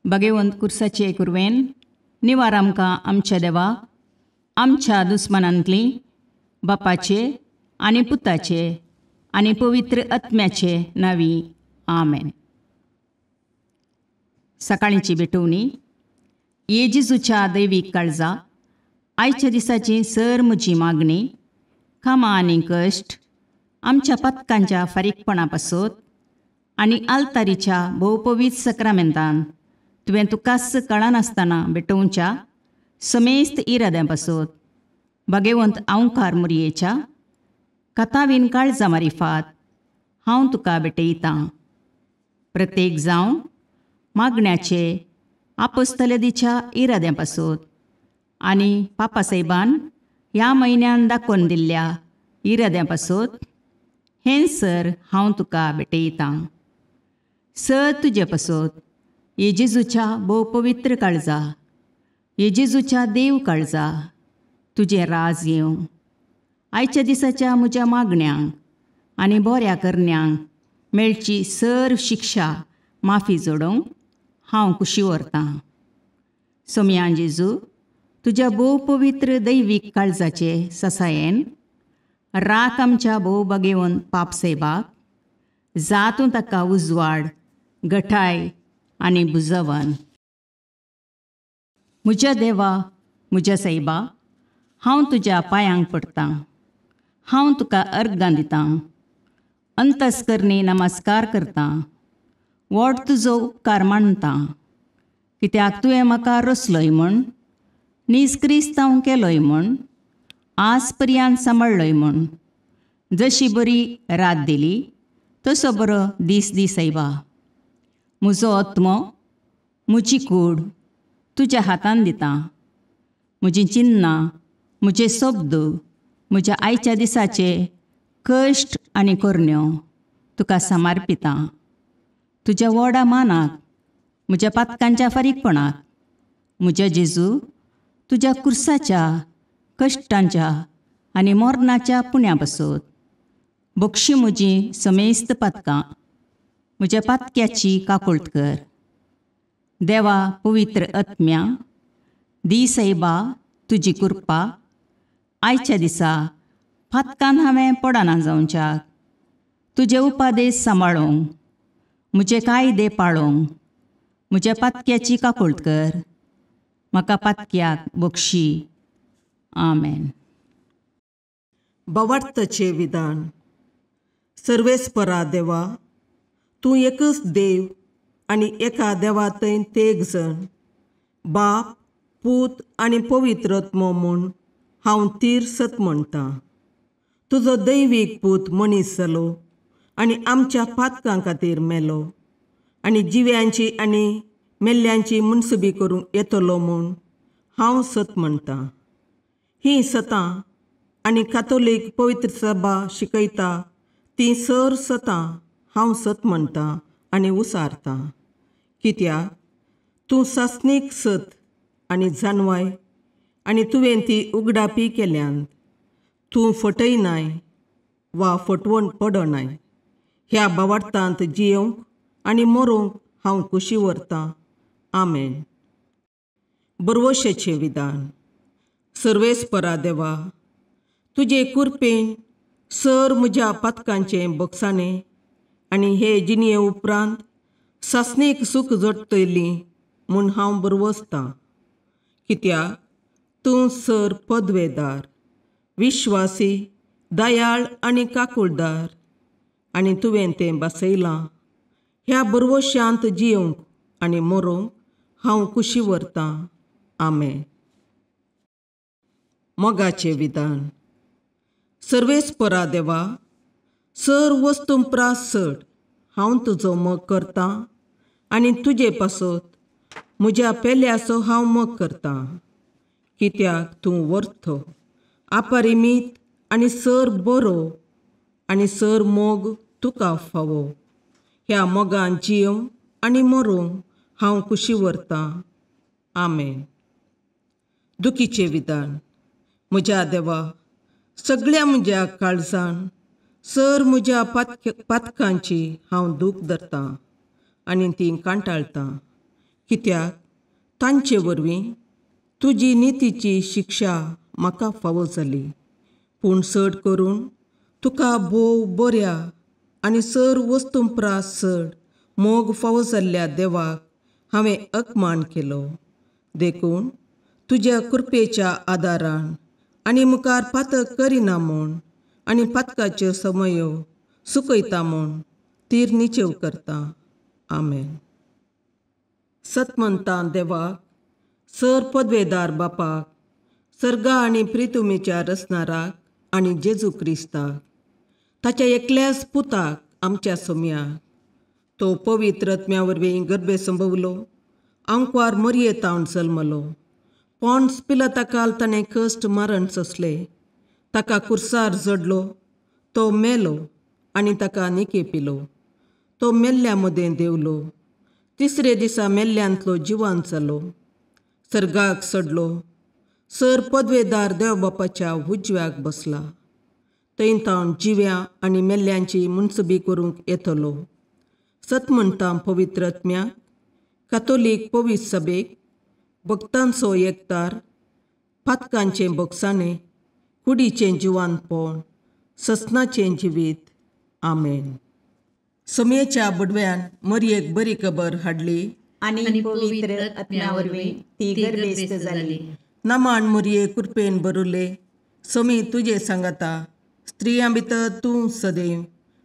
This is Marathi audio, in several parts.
भगवंत कुर्साचे कुरवेन निवार आमकां आमच्या देवा आमच्या दुस्मनांतली बापाचे आनी पुताचे आनी पवित्र आत्म्याचे नावी आमेन. सकाळींची भेटवणी. येजेजूच्या दैवीक काळजा. आयच्या दिसाची सर म्हजी मागणी. कामां आनी कश्ट आमच्या पथकांच्या फारीकपणा पासत आनी आल्तारीच्या भोवपवीत सक्रामेंतान तुवें तुकास कळनासतना भेटोवच्या समेस्त इराद्यां पासत भगवंत आवकार मुरयेच्या कथावीन काळजा मारिफात हांव तुका भेटयतां. प्रत्येक जावं मागण्याचे आपोस्तलदीच्या इराद्यां पासत आनी पापासाहेबान ह्या म्हयन्यान दाखोवन दिल्ल्या इराद्यां पासत हें सर हांव तुका भेटयतां. सर तुजे पासत येजेजूच्या भोवपवित्र काळजा. येजेजूच्या देव काळजा तुजें राज येवं. आयच्या दिसाच्या म्हज्या मागण्यांक आनी बऱ्या करण्यांक मेळची सर शिक्षा माफी जोडोवंक हांव कुशी व्हरतां. सोम्या जेजू तुज्या भोवपवित्र दैवीक काळजाचे ससायेन राख आमच्या भोव भगवंत पापसाहेबाक जातूं ताका उजवाड घटाय आनी बुजवण. म्हज्या देवा म्हज्या साहेबा हांव तुज्या पांयांक पडटां. हांव तुका अर्गां दितां. अंतस्करणी नमस्कार करतां. व्हड तुजो उपकार मानतां. कित्याक तुवें म्हाका रचलोय म्हूण निस्क्रिस्तांव केलोय म्हूण आज पर्यंत सांबाळलोय म्हूण जशी बरी रात दिली तसो बरो दीस दी सायबा. म्हजो आत्मो म्हजी कूड तुज्या हातान दितां. म्हजीं चिन्नां म्हजे शब्द म्हज्या आयच्या दिसाचे कश्ट आनी करण्यो तुका समर्पितां. तुज्या व्हडा मानाक म्हज्या पातकांच्या फारीकपणाक म्हज्या जेजू तुज्या कुर्साच्या कश्टांच्या आनी मरणाच्या पुण्या पासत बक्षी म्हजीं समेस्त पातकां म्हज्या पातक्याची काकुळट कर. देवा पवित्र आत्म्या दी सायबा तुजी कृपा आयच्या दिसा पातकान हांवें पडना जावच्याक तुजे उपादेश सांबाळोवंक म्हजे कायदे पाळोवंक म्हज्या पातक्याची काकुळट कर. म्हाका पातक्याक बक्षी. आमेन. भावार्थाचें विधान. सर्वेस्परा देवा तूं एकच देव आनी एका देवातय तेग जण बाप पूत आनी पवित्र आत्मो म्हूण हांव तीर सत म्हणटां. तुजो दैवीक पूत मनीस जालो आनी आमच्या पातकां खातीर मेलो आनी जिव्यांची आनी मेल्ल्यांची मुनसुबी करूंक येतलो म्हूण हांव सत म्हणटां. हीं सतां आनी कातोलीक पवित्र सभा शिकयता तीं सर सतां हांव सत म्हणटां आनी उसारतां. कित्याक तूं सासणीक सत आनी जानवाय आनी तुवें ती उगडापी केल्यांत. तूं फटयनाय वा फटवण पडनाय. ह्या भावार्थांत जियोंक आनी मरोवंक हांव कुशी व्हरतां. आमेन. बरवशेचें विधान. सर्वेस्परा देवा तुजे कुरपेन सर म्हज्या पातकांचें बक्षाणें आनी हे जिणये उपरांत सासणेक सूख जोडटली म्हूण हांव बरवसतां. कित्याक तूं सर पदवेदार विश्वासी दयाळ आनी काकुळदार आनी तुवें तें बसयलां. ह्या बरवश्यांत जियोंक आनी मरोवंक हांव कुशी व्हरतां. आमेन. मोगाचें विधान. सर्वेस्परा देवा सर वस्तुंपरास चड हांव तुजो मोग करतां आनी तुजे पासत म्हज्या पेल्याचो हांव मोग करतां. कित्याक तूं वर्थ अपरिमीत आनी सर बरो आनी सर मोग तुका फावो. ह्या मोगान जियोंक आनी मरोवंक हांव कुशी व्हरतां. आमेन. दुखीचें विधान. म्हज्या देवा सगळ्या म्हज्या काळजान सर म्हज्या पातकांची हांव दूख धरतां आनी तीं कांटाळटां. कित्याक तांचे वरवीं तुजी नितीची शिक्षा म्हाका फावो जाली. पूण चड करून तुका भोव बऱ्या आनी सर वस्तूंपरास चड मोग फावो जाल्ल्या देवाक हांवें अकमान केलो. देखून तुज्या कृपेच्या आदारान आनी मुखार पातक करिना म्हूण आनी पातकाच्यो समयो सुकयता म्हूण तीर निचेव करता. आमेन. सतमंतां देवाक, सर पदवेदार बापाक, सर्गा आनी प्रितुमेच्या रचणाराक आनी जेजू क्रिस्ताक, ताच्या एकल्याच पुताक आमच्या सोम्याक, तो पवित्र आत्म्या वरवीं गर्भे संभवलो, आंकवार मरयेतावन जल्मलो, पोन्स पिलाताकाल ताणें कश्ट मरण सोंसले, ताका कुर्सार जडलो, तो मेलो आनी ताका निकेपिलो, तो मेल्ल्या मदें देंवलो, तिसरे दिसा मेल्ल्यांतलो जिवांत जालो, सर्गाक चडलो, सर पदवेदार देवबापाच्या उजव्याक बसला, थंय तावन जिव्या आनी मेल्ल्यांची मुनसबी करूंक येतलो. सतमंतां पवित्र आत्म्याक, कातोलीक पवित्र सभेक, भक्तांचो एकतार, पातकांचें भोगसाणें, कुडीचें जिवांतपण, ससनाचें जिवीत. आमेन. सोमयेच्या बुडव्यान मरयेक बरी खबर हाडली आनी पवित्र आत्म्या वरवीं ती गर्भेस्त जाली. नमान मरये कृपेन भरुले, सोमी तुजे सांगाता, स्त्रियां भितर तूं सदैव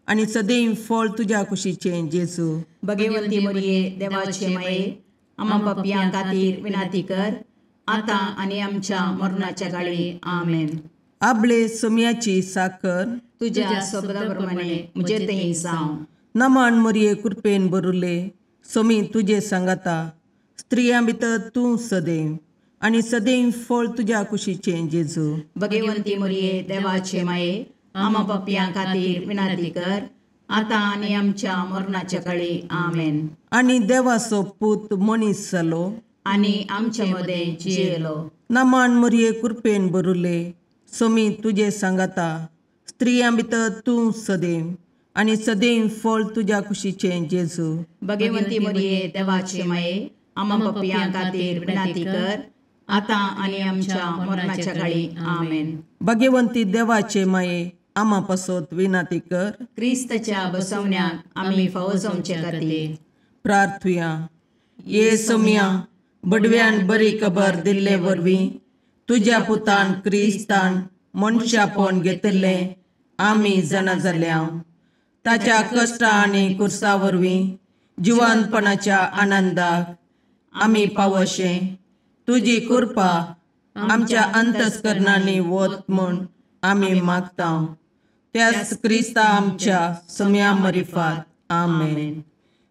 आनी सदैव फळ तुज्या कुशीचें जेजू. भगवंती मरये देवाचे माये, आम्हा पापयां खातीर विनाती कर, आतां आनी आमच्या मरणाच्या काळी. आमेन. आपले सोमयाची साकर तुज्या सोबता प्रमाणे म्हजे थंय जावं. नमान मरये कृपेन भरुले, सोमी तुजे सांगाता, स्त्रियां भितर तूं सदैव आनी सदैव फळ तुज्या कुशीचें जेजू. भगवंती मरये देवाचे माये, आम्हा पापयां खातीर विनाती कर, आतां आनी आमच्या मरणाच्या काळी. आमेन. आनी देवाचो पूत मनीस जालो आनी आमचे मदें जियेलो. नमान मरये कृपेन भरुले, सोमी तुजे सांगाता, स्त्रियां भितर तूं सदैव आनी सदैव फळ तुज्या कुशीचें जेजू. भगवंती मरये देवाचे माये, आम्हा पापयां खातीर विनाती कर, आतां आनी आमच्या मरणाच्या काळी. आमेन. भगवंती देवाचे माये, आम्हा पासत विनाती कर. क्रिस्ताच्या बसवण्याक आमी फावो जावचे खातीर प्रार्थुया. ये सोम्या, बडव्यान बरी खबर दिल्ले वरवीं तुज्या पुतान क्रिस्तान मनशापण घेतिल्लें आमी जाणा जाल्या. ताच्या कश्टां आनी कुर्सा वरवीं जिवंतपणाच्या आनंदाक आमी पावशे. तुजी कृपा आमच्या अंतस्करणांनी वत म्हूण आमी मागता. त्याच क्रिस्ता आमच्या सोम्या मरिफात. आमेन.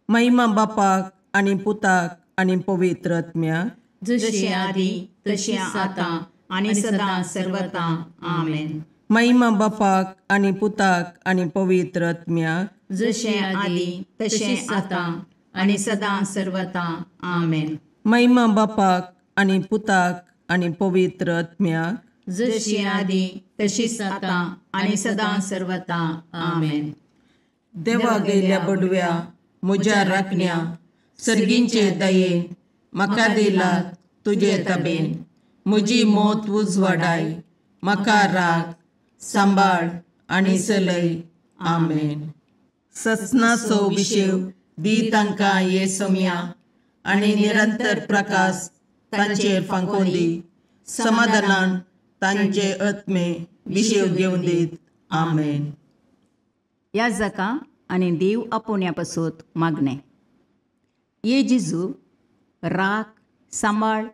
महिमा बापाक आनी पुताक आनी पवित्र आत्म्याक, जशे आदी तशें आतां आनी सदां सर्वता. आमेन. महिमा बापाक आनी पुताक आनी पवित्र आत्म्याक, जशे आदी तशें आतां आनी सदां सर्वता. आमेन. महिमा बापाक आनी पुताक आनी पवित्र आत्म्याक, जशी आदी तशीच आतां आनी सदां सर्वता. आमेन. देवा गेल्या बडव्या म्हज्या राखण्या, सर्गींचे दयेन म्हाका दिलात तुजे तबेन. म्हजी मोत उजवाडाय, म्हाका राख, सांबाळ आनी चलय. आमेन. ससनाचो विशेव दी तांकां ये सोम्या, आनी निरंतर प्रकाश तांचेर फांकून दी. समाधानान तांचे आत्मे विशेव घेवन दीत. आमेन. याजकां आनी देव आपोवण्या पासत मागणें. ये जेजू, राख, सांबाळ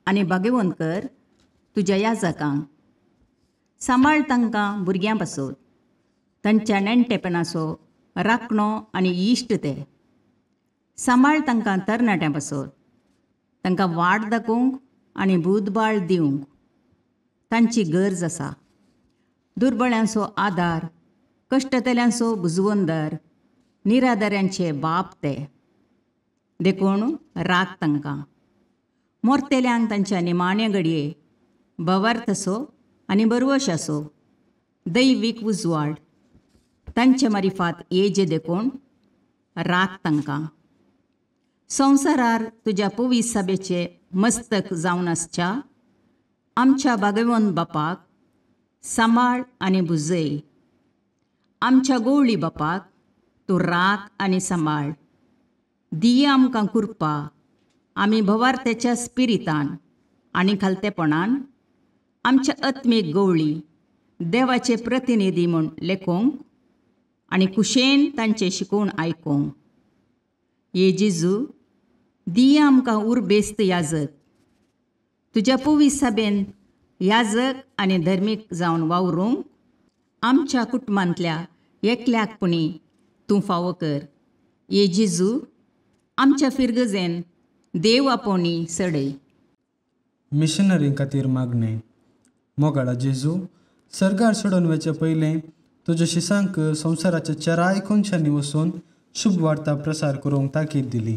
आनी भाग्यवंत कर तुज्या याजकांक. सांबाळ तांकां भुरग्यां पासत, तांच्या नेणटेपणाचो राखणो आनी इश्ट ते. सांबाळ तांकां तरणाट्यां पासत, तांकां वाट दाखोवंक आनी बुदबाळ दिवंक तांची गरज आसा. दुर्बळ्यांचो आदार, कश्टतल्यांचो बुजवंदर, निराधाऱ्यांचे बाप ते. देखून राख तांकां. मोरतेल्यांक तांच्या निमाणे घडये भवार्थसो आनी बरवशाचो दैवीक उजवाड तांचे मारिफात येजे देखून राख तांकां. संवसारार तुज्या पवित्र सभेचे मस्तक जावन आसच्या आमच्या भागवंत बापाक सांबाळ आनी बुजय. आमच्या गोवळी बापाक तूं राख आनी सांबाळ. दिये आमकां कुरपा आमी भवार्थेच्या स्पिरितान आनी खालतेपणान आमच्या आत्मीक गोवळी देवाचे प्रतिनिधी म्हूण लेखोंक आनी कुशेन तांचे शिकोवन आयकोंक. ये जेजू दिये आमकां उरबेस्त याजक. तुज्या पवित्र सभेन याजक आनी धर्मीक जावन वावरूंक आमच्या कुटुंबांतल्या एकल्याकपणी तूं फावो कर. ये जेजू आमच्या फिरगजेन देव आपोवणी सडय. मिशनरी खातीर मागणें. मोगाळा जेजू, सर्गार सोडून वचे पयलें तुज्या शिसांक संवसाराच्या चराय कोनशांनी वचून शुभ वार्ता प्रसार करूंक ताकीद दिली.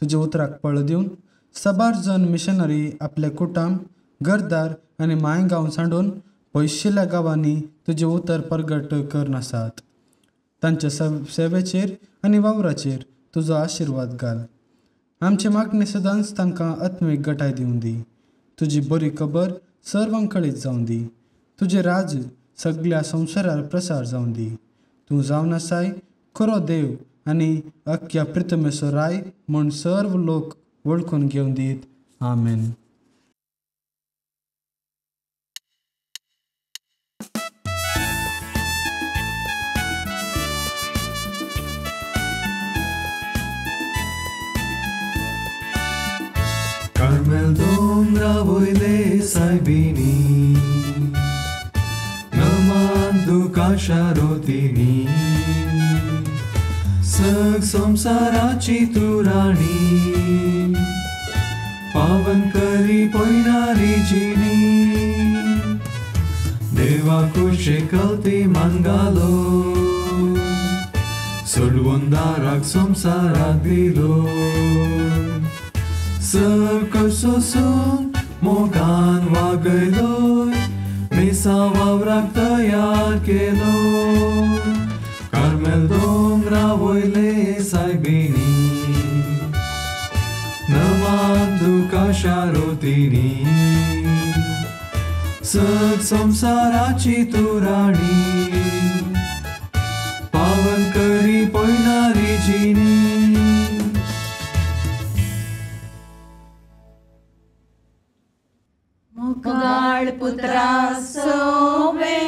तुज्या उतराक पळ दिवन साबार जण मिशनरी आपले कुटुंब घरदार आनी मायगांव सांडून पयशिल्ल्या गांवांनी तुजें उतर प्रगट करन आसात. तांच्या सेवेचेर आनी वावराचेर तुजो आशिर्वाद घाल. आमचे मागणे सदांच तांकां आत्मीक घटाय दिवन दी. तुजी बरी खबर सर्वांक कळीत जावन दी. तुजें राज सगळ्या संवसारार प्रसार जावन दी. तूं जावन आसाय खरो देव आनी अख्ख्या पृथ्वीचो राय म्हूण सर्व लोक वळखून घेवन दीत. आमेन. Carmel dombra voile saibini Namandu kasharotini Sag samsarachi tu rani Pavan kari poinari jini Deva kushe kalti mangalo Sulwandarak samsarak dilo Săcăsosun, mogan vagăloi, Mesa vavrak tăiar cheloi, Carmel dombra voile saibini, Nămandu cașarotini, Săc samsaraci turani, Pavan cări poinari gini, मोगाळ पुत्रा सोवे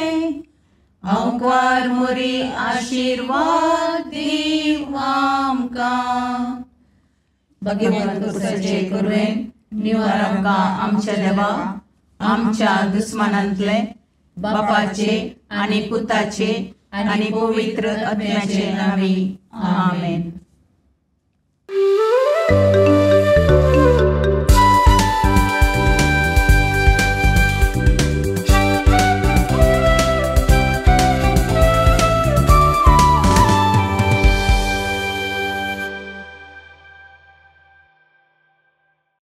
अवकार मोरी आशीर्वाद दीव आमकां. भगवंत कुसाचे करुवेन निवार आमकां आमच्या देवा आमच्या दुस्मानांतले बापाचे आनी पुताचे आनी पवित्र आत्म्याचे नावी. आमेन.